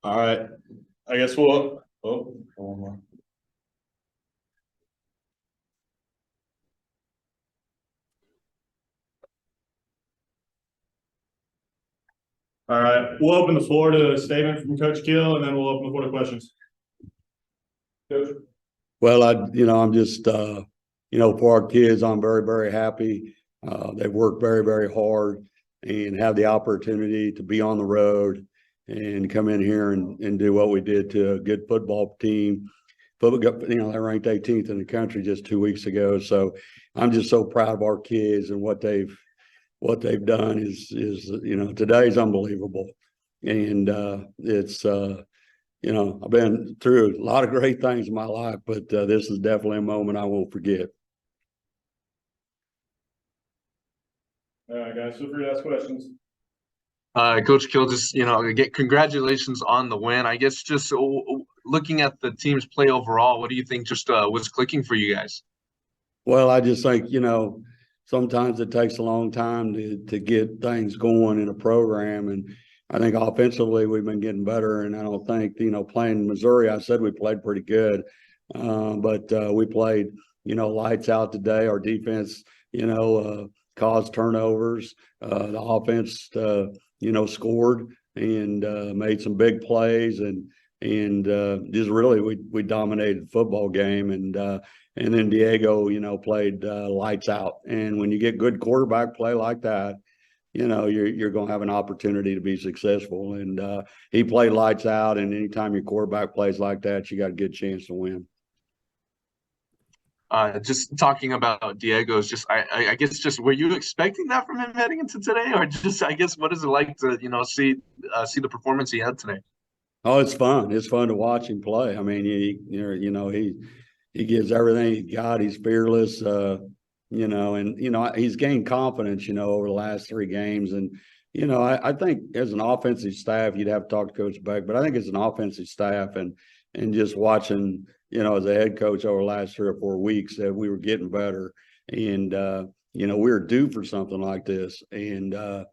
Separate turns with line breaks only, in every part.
All right. I guess we'll. Oh, one more. All right. We'll open the floor to a statement from Coach Gill, and then we'll open the floor to questions. Coach.
Well, I'm just, for our kids, I'm very, very happy. They've worked very, very hard and have the opportunity to be on the road and come in here and do what we did to a good football team. They ranked 18th in the country just 2 weeks ago. So I'm just so proud of our kids and what they've done is today's unbelievable. And it's I've been through a lot of great things in my life, but this is definitely a moment I won't forget.
All right, guys, feel free to ask questions.
Coach Gill, just congratulations on the win. I guess just looking at the team's play overall, what do you think just was clicking for you guys?
Well, I just think sometimes it takes a long time to get things going in a program, and I think offensively we've been getting better. And I don't think playing Missouri, I said we played pretty good, but we played lights out today. Our defense caused turnovers. The offense scored and made some big plays, and just really we dominated the football game, and then Diego played lights out. And when you get good quarterback play like that, you're going to have an opportunity to be successful. And he played lights out, and anytime your quarterback plays like that, you got a good chance to win.
Just talking about Diego's, I guess were you expecting that from him heading into today, or I guess what is it like to see the performance he had today?
Oh, it's fun. It's fun to watch him play. I mean, he gives everything he got. He's fearless, and he's gained confidence, over the last 3 games. And I think as an offensive staff, you'd have to talk to Coach Beck, but I think as an offensive staff and just watching, as a head coach over the last 3 or 4 weeks, that we were getting better, and we were due for something like this. And so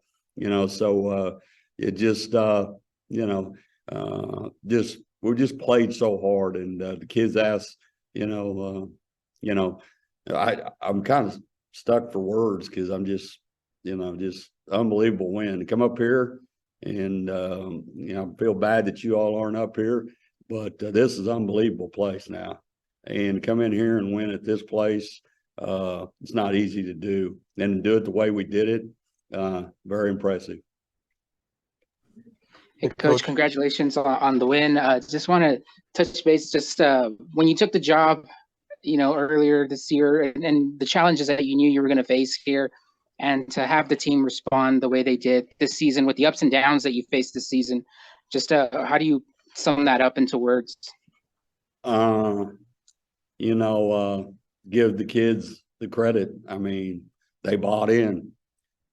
it just we just played so hard, and the kids asked, I'm kind of stuck for words because I'm just unbelievable win to come up here, and I feel bad that you all aren't up here. But this is an unbelievable place now. And to come in here and win at this place, it's not easy to do. And to do it the way we did it, very impressive.
Hey, Coach, congratulations on the win. Just want to touch base, when you took the job, earlier this year, and the challenges that you knew you were going to face here, and to have the team respond the way they did this season with the ups and downs that you faced this season, how do you sum that up into words?
Give the kids the credit. I mean, they bought in.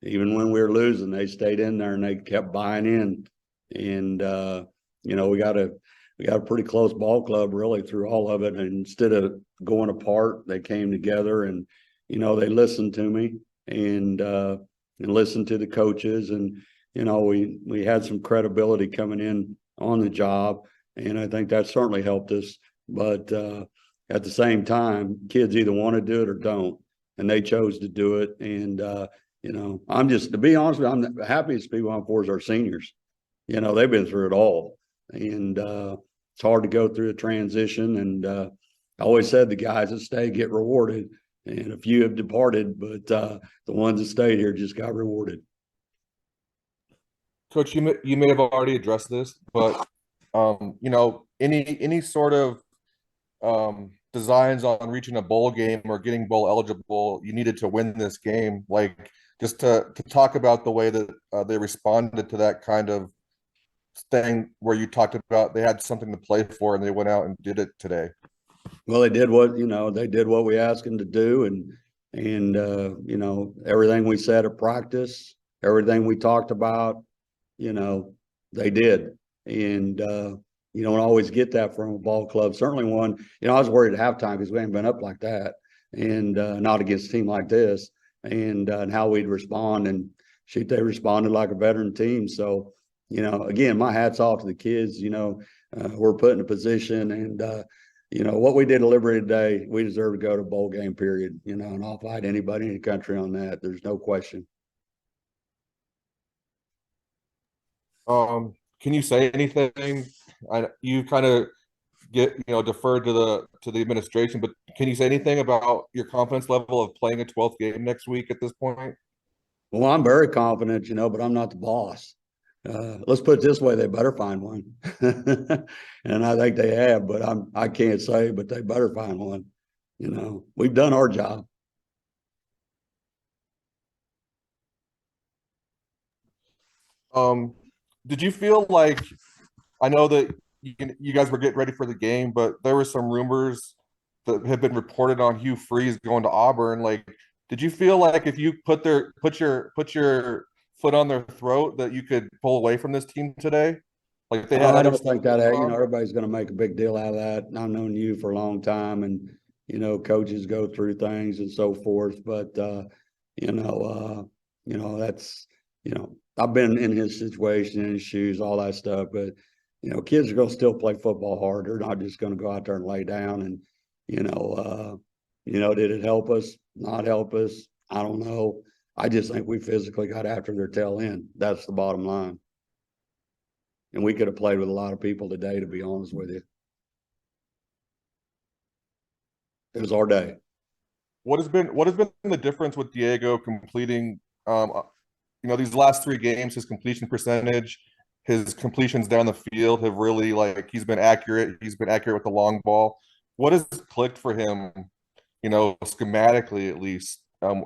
Even when we were losing, they stayed in there and they kept buying in. And we got a pretty close ball club really through all of it. And instead of going apart, they came together, and they listened to me and listened to the coaches. And we had some credibility coming in on the job, and I think that certainly helped us. But at the same time, kids either want to do it or don't, and they chose to do it. And I'm just, to be honest with you, I'm the happiest people on for is our seniors. They've been through it all, and it's hard to go through a transition. And I always said the guys that stay get rewarded, and a few have departed, but the ones that stayed here just got rewarded.
Coach, you may have already addressed this, but any sort of designs on reaching a bowl game or getting bowl eligible, you needed to win this game. Like, just to talk about the way that they responded to that kind of thing, where you talked about they had something to play for and they went out and did it today.
Well, they did what we asked them to do, and everything we said at practice, everything we talked about, they did. And you don't always get that from a ball club. Certainly one, I was worried at halftime because we hadn't been up like that, and not against a team like this, and how we'd respond. And they responded like a veteran team. So again, my hat's off to the kids. We're put in a position, and what we did at Liberty today, we deserve to go to bowl game, period. And I'll fight anybody in the country on that. There's no question.
Can you say anything? You kind of deferred to the administration, but can you say anything about your confidence level of playing a 12th game next week at this point?
Well, I'm very confident, but I'm not the boss. Let's put it this way: they better find one, and I think they have. But I can't say, but they better find one. We've done our job.
Did you feel like, I know that you guys were getting ready for the game, but there were some rumors that have been reported on Hugh Freeze going to Auburn. Like, did you feel like if you put your foot on their throat that you could pull away from this team today? Like they had.
I don't think that. Everybody's going to make a big deal out of that. I've known you for a long time, and coaches go through things and so forth. But that's I've been in his situation, in his shoes, all that stuff. But kids are going to still play football hard. They're not just going to go out there and lay down. And did it help us? Not help us? I don't know. I just think we physically got after their tail end. That's the bottom line. And we could have played with a lot of people today, to be honest with you. It was our day.
What has been the difference with Diego completing these last 3 games, his completion percentage, his completions down the field have really, he's been accurate. He's been accurate with the long ball. What has clicked for him, schematically at least,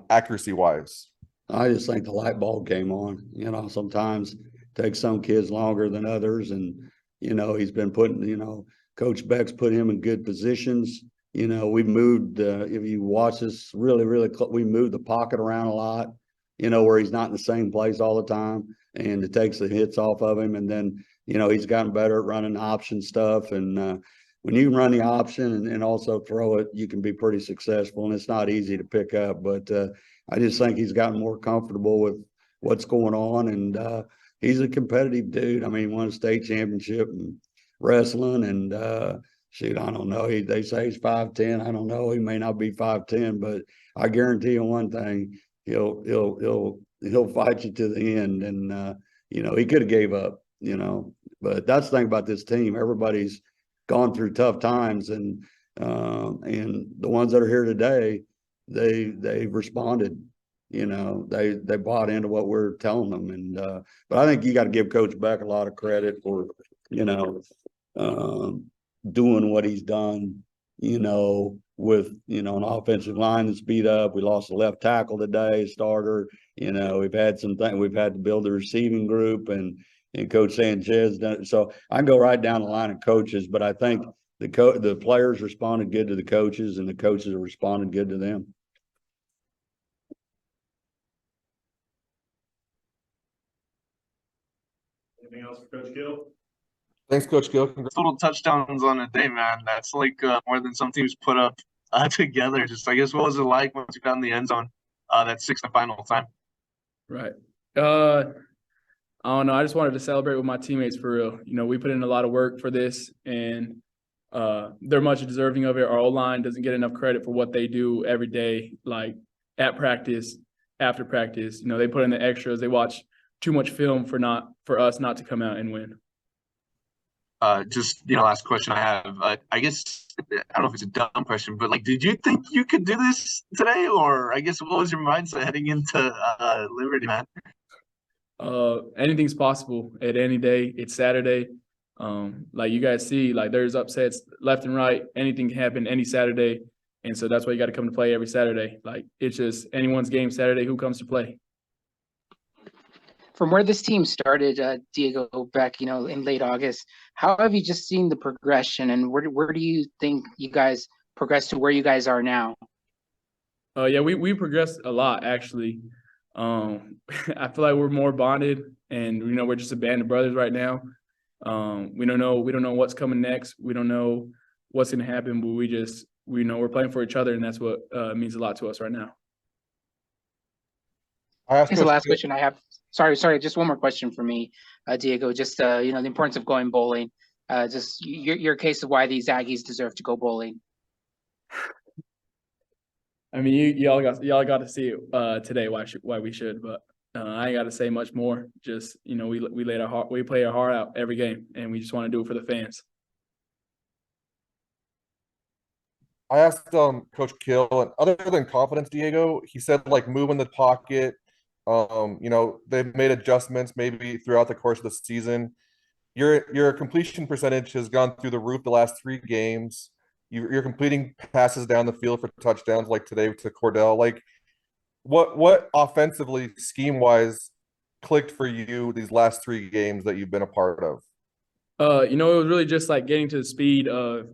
accuracy wise?
I just think the light bulb came on. Sometimes it takes some kids longer than others. And, he's been putting, Coach Beck's put him in good positions. We moved, if you watch this really, really we moved the pocket around a lot, where he's not in the same place all the time. And it takes the hits off of him. And then, he's gotten better at running option stuff. And when you run the option and also throw it, you can be pretty successful. And it's not easy to pick up. But I just think he's gotten more comfortable with what's going on. And he's a competitive dude. I mean, won a state championship in wrestling. And shoot, I don't know. They say he's 5'10". I don't know. He may not be 5'10", but I guarantee you one thing. He'll fight you to the end. And he could have gave up, but that's the thing about this team. Everybody's gone through tough times, and the ones that are here today, they responded. They bought into what we're telling them. And but I think you got to give Coach Beck a lot of credit for doing what he's done, with an offensive line that's beat up. We lost a left tackle today, starter. We've had some things. We've had to build a receiving group, and Coach Sanchez done it. So I can go right down the line of coaches, but I think the players responded good to the coaches, and the coaches have responded good to them.
Anything else for Coach Gill?
Thanks, Coach Gill.
Total touchdowns on a day, man. That's more than some teams put up together. Just, I guess, what was it like once you got in the end zone that 6th and final time?
Right. I don't know. I just wanted to celebrate with my teammates for real. We put in a lot of work for this, and they're much deserving of it. Our O-line doesn't get enough credit for what they do every day, like at practice, after practice. They put in the extras. They watch too much film for us not to come out and win.
Just, last question I have. I guess, I don't know if it's a dumb question, but did you think you could do this today? Or I guess, what was your mindset heading into Liberty, man?
Anything's possible at any day. It's Saturday. Like you guys see, there's upsets left and right. Anything can happen any Saturday. And so that's why you got to come to play every Saturday. It's just anyone's game Saturday, who comes to play.
From where this team started, Diego, back, in late August, how have you just seen the progression, and where do you think you guys progressed to where you guys are now?
Yeah, we progressed a lot, actually. I feel like we're more bonded, and we're just a band of brothers right now. We don't know what's coming next. We don't know what's going to happen, but we know we're playing for each other, and that's what means a lot to us right now.
I asked
Here's the
Coach
last
Gill-
question I have. Sorry, just one more question for me, Diego. Just the importance of going bowling. Just your case of why these Aggies deserve to go bowling.
I mean, y'all got to see it today. Why we should, but I ain't got to say much more. Just we play our heart out every game, and we just want to do it for the fans.
I asked Coach Kill, and other than confidence, Diego, he said like move in the pocket. They've made adjustments maybe throughout the course of the season. Your completion percentage has gone through the roof the last 3 games. You're completing passes down the field for touchdowns like today to Cordell. Like, what offensively, scheme wise, clicked for you these last 3 games that you've been a part of?
It was really just like getting to the speed of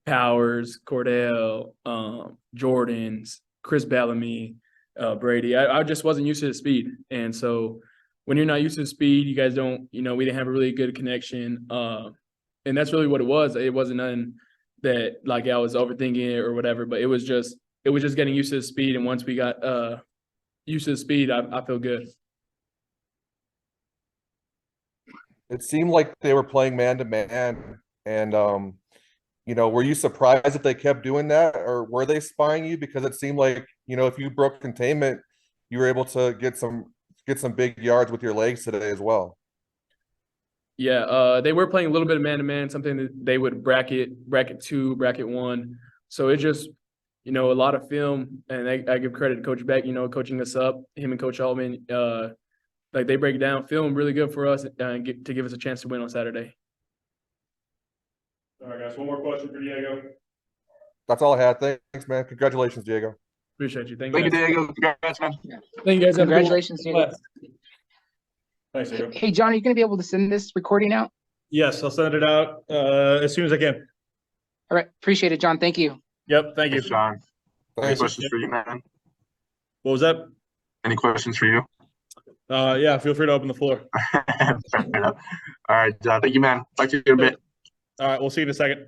Powers, Cordell, Jordan's, Chris Bellamy, Brady. I just wasn't used to the speed. And so when you're not used to the speed, you guys don't, we didn't have a really good connection. And that's really what it was. It wasn't nothing that like I was overthinking it or whatever, but it was just getting used to the speed. And once we got used to the speed, I feel good.
It seemed like they were playing man to man, and were you surprised that they kept doing that, or were they spying you? Because it seemed like, if you broke containment, you were able to get some big yards with your legs today as well.
Yeah, they were playing a little bit of man to man, something that they would bracket 2, bracket 1. So it just, a lot of film, and I give credit to Coach Beck, coaching us up, him and Coach Altman. Like they break down film really good for us to give us a chance to win on Saturday.
All right, guys, one more question for Diego.
That's all I had. Thanks, man. Congratulations, Diego.
Appreciate you.
Thank you, Diego. Congrats, man.
Thank you guys.
Congratulations, Diego.
Thanks, Diego.
Hey, John, are you going to be able to send this recording out?
Yes, I'll send it out as soon as I can.
All right. Appreciate it, John. Thank you.
Yep, thank you.
Thanks, John. Any
Thanks.
questions for you, man?
What was that?
Any questions for you?
Yeah, feel free to open the floor.
Fair enough. All right, John. Thank you, man. Talk to you in a bit.
All right, we'll see you in a second.